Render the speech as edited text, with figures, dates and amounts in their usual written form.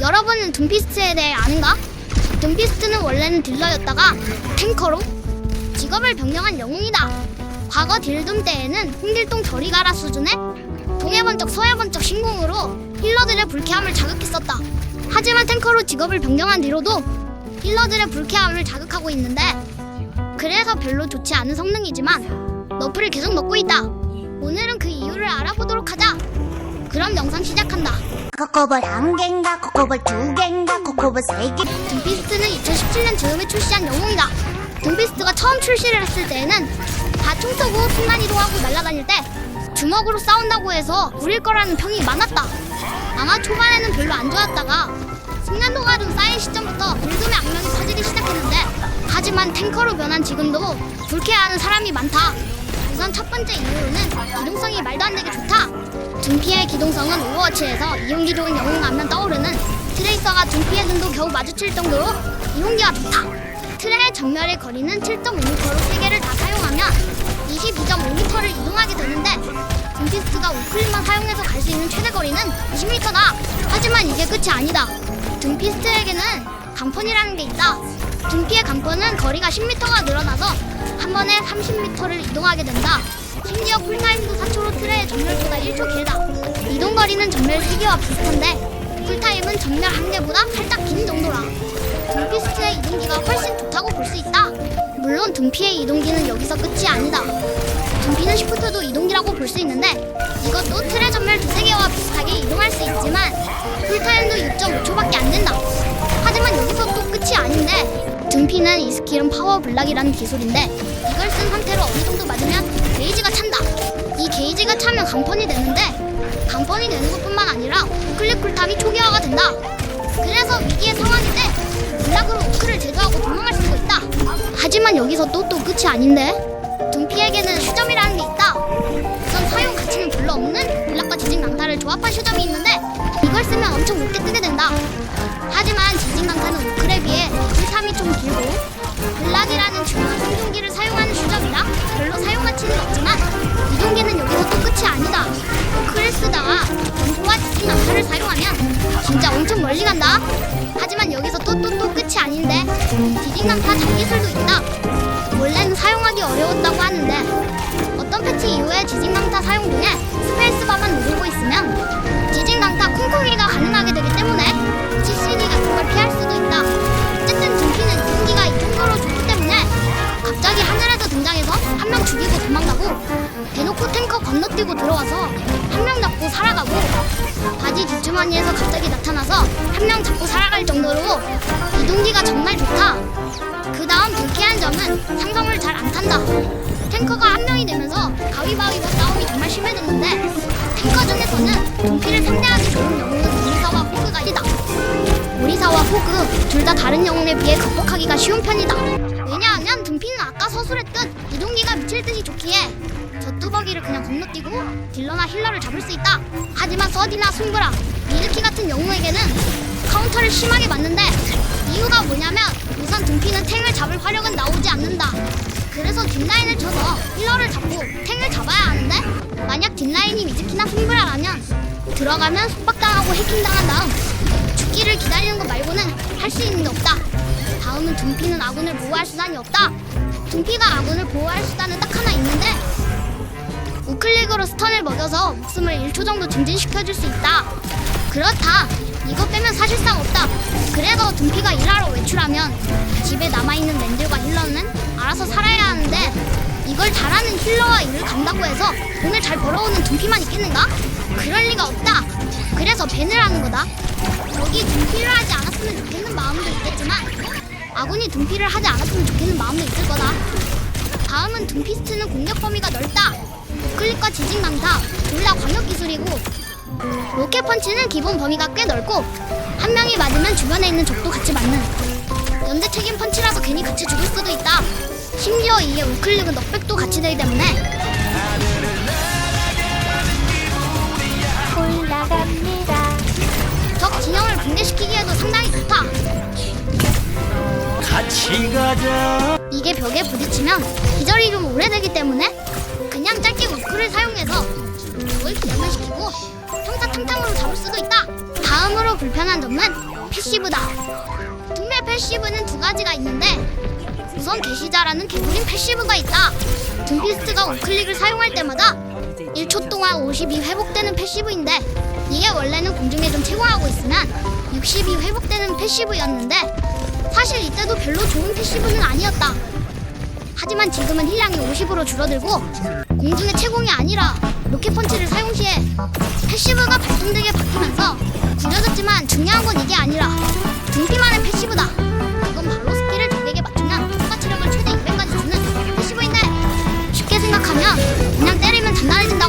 여러분은 둠피스트에 대해 아는가? 둠피스트는 원래는 딜러였다가 탱커로 직업을 변경한 영웅이다. 과거 딜둠 때에는 홍길동 저리 가라 수준의 동해번쩍 서해번쩍 신공으로 힐러들의 불쾌함을 자극했었다. 하지만 탱커로 직업을 변경한 뒤로도 힐러들의 불쾌함을 자극하고 있는데, 그래서 별로 좋지 않은 성능이지만 너프를 계속 넣고 있다. 오늘은 그 이유를 알아보도록 하자. 그럼 영상 시작한다. 코코볼 1개인가 코코볼 2개인가 코코볼 3개. 둠피스트는 2017년 즈음에 출시한 영웅이다. 둠피스트가 처음 출시를 했을 때에는 다 총 쏘고 순간이동하고 날아다닐 때 주먹으로 싸운다고 해서 우릴 거라는 평이 많았다. 아마 초반에는 별로 안 좋았다가 숙련도가 좀 쌓인 시점부터 딜둠의 악명이 퍼지기 시작했는데, 하지만 탱커로 변한 지금도 불쾌해하는 사람이 많다. 우선 첫 번째 이유로는 기동성이 말도 안 되게 좋다. 둠피의 기동성은 오버워치에서 이용기 좋은 영웅 하면 떠오르는 트레이서가 둠피의 눈도 겨우 마주칠 정도로 이용기가 좋다. 트레의 정멸의 거리는 7.5m로 3개를 다 사용하면 22.5m를 이동하게 되는데, 둠피스트가 우클릭만 사용해서 갈 수 있는 최대 거리는 20m다. 하지만 이게 끝이 아니다. 둠피스트에게는 강펀이라는 게 있다. 둠피의 강펀은 거리가 10m가 늘어나서 한 번에 30m를 이동하게 된다. 심지어 쿨타임도 4초로 트레의 전멸보다 1초 길다. 이동거리는 전멸 3개와 비슷한데 쿨타임은 전멸 1개보다 살짝 긴 정도라. 둠피스트의 이동기가 훨씬 좋다고 볼 수 있다. 물론 둠피의 이동기는 여기서 끝이 아니다. 둠피는 시프트도 이동기라고 볼 수 있는데 이것도 트레 전멸 2-3개와 비슷하게 이동할 수 있지만 쿨타임도 6.5초밖에 안 된다. 하지만 여기서 또 끝이 아닌데, 둠피는 이 스킬은 파워 블락이라는 기술인데 이걸 쓴 상태로 어느 정도 맞으면 게이지가 찬다. 이 게이지가 차면 강펀이 되는데, 강펀이 되는 것뿐만 아니라 우클릭 쿨타임이 초기화가 된다. 그래서 위기의 상황일 때 블락으로 우클을 제거하고 도망갈 수도 있다. 하지만 여기서 또 끝이 아닌데, 둠피에게는 슈점이라는 게 있다. 우선 사용 가치는 별로 없는 블락과 지진 강타를 조합한 슈점이 있는데 이걸 쓰면 엄청 높게 뜨게 된다. 하지만 지진 강타는 우클에 비해 쿨타임이 좀 길고 블락이라는 중요한 생존기를 사용하는 슈점이라 별로 사용 가치는 없지만 이동기는 여기서 또 끝이 아니다. 우클을 쓰다가 공포와 지진 강타를 사용하면 진짜 엄청 멀리 간다. 하지만 여기서 또 끝이 아닌데, 지진 강타 장기술도 있다. 원래는 사용하기 어려웠다고 하는데 어떤 패치 이후에 지진 강타 사용 중에 스페이스바만 누르고 있으면 지진 강타 콩콩이가 가능하게 되기 때문에 CCD 같은 걸 피할 수도 있다. 어쨌든 둠피는 이동기가 이 정도로 좋기 때문에 갑자기 하늘에서 등장해서 한 명 죽이고 도망가고, 대놓고 탱커 건너뛰고 들어와서 한 명 잡고 살아가고, 바지 뒷주머니에서 갑자기 나타나서 한 명 잡고 살아갈 정도로 이동기가 정말 좋다. 그 다음 불쾌한 점은 상성을 잘 안 탄다. 탱커가 한 명이 되면서 가위바위보 싸움이 정말 심해졌는데, 탱커 중에서는 둠피를 상대하기 좋은 영웅은 오리사와 호그가 있다. 오리사와 호그 둘 다 다른 영웅에 비해 극복하기가 쉬운 편이다. 왜냐하면 둠피는 아까 서술했듯 이동기가 미칠듯이 좋기에 저 뚜벅이를 그냥 건너뛰고 딜러나 힐러를 잡을 수 있다. 하지만 서디나 숭브라, 미르키 같은 영웅에게는 카운터를 심하게 맞는데, 이유가 뭐냐면 우선 둠피는 탱을 잡을 화력은 나오지 않는다. 그래서 뒷라인을 쳐서 힐러를 잡고 탱을 잡아야 하는데, 만약 뒷라인이 미즈키나 숭브라라면 들어가면 속박당하고 해킹당한 다음 죽기를 기다리는 것 말고는 할 수 있는 게 없다. 다음은 둠피는 아군을 보호할 수단이 없다. 둠피가 아군을 보호할 수단은 딱 하나 있는데, 우클릭으로 스턴을 먹여서 목숨을 1초 정도 증진시켜줄 수 있다. 그렇다. 이거 빼면 사실상 없다. 그래서 둠피가 일하러 외출하면 집에 남아있는 랜들과 힐러는 알아서 살아야 하는데, 이걸 잘하는 힐러와 일을 간다고 해서 돈을 잘 벌어오는 둠피만 있겠는가? 그럴 리가 없다. 그래서 밴을 하는 거다. 저기 둠피를 하지 않았으면 좋겠는 마음도 있겠지만 아군이 둠피를 하지 않았으면 좋겠는 마음도 있을 거다. 다음은 둠피스트는 공격 범위가 넓다. 우클릭과 지진 강타 둘 다 광역 기술이고, 로켓 펀치는 기본 범위가 꽤 넓고 한 명이 맞으면 주변에 있는 적도 같이 맞는 연대 책임 펀치라서 괜히 같이 죽을 수도 있다. 심지어 이게 우클릭은 넉백도 같이 되기 때문에 올라갑니다. 적 진영을 붕괴시키기에도 상당히 좋다. 같이 가자. 이게 벽에 부딪히면 기절이 좀 오래되기 때문에 그냥 짧게 우클을 사용해서 벽을 기절시키고 평타 탕탕으로 잡을 수도 있다. 다음으로 불편한 점은 패시브다. 둠의 패시브는 두 가지가 있는데 우선 개시자라는 개구린 패시브가 있다. 둠피스트가 우클릭을 사용할 때마다 1초 동안 50이 회복되는 패시브인데 이게 원래는 공중에 좀 채공하고 있으면 60이 회복되는 패시브였는데 사실 이때도 별로 좋은 패시브는 아니었다. 하지만 지금은 힐량이 50으로 줄어들고 공중의 채공이 아니라 로켓 펀치를 사용 시에 패시브가 발동되게 바뀌면서 구려졌지만 중요한 건 이게 아니라 둠피만의 패시브다. 이건 바로 스킬을 적에게 맞추면 통과 체력을 최대 200까지 주는 패시브인데 쉽게 생각하면 그냥 때리면 단단해진다.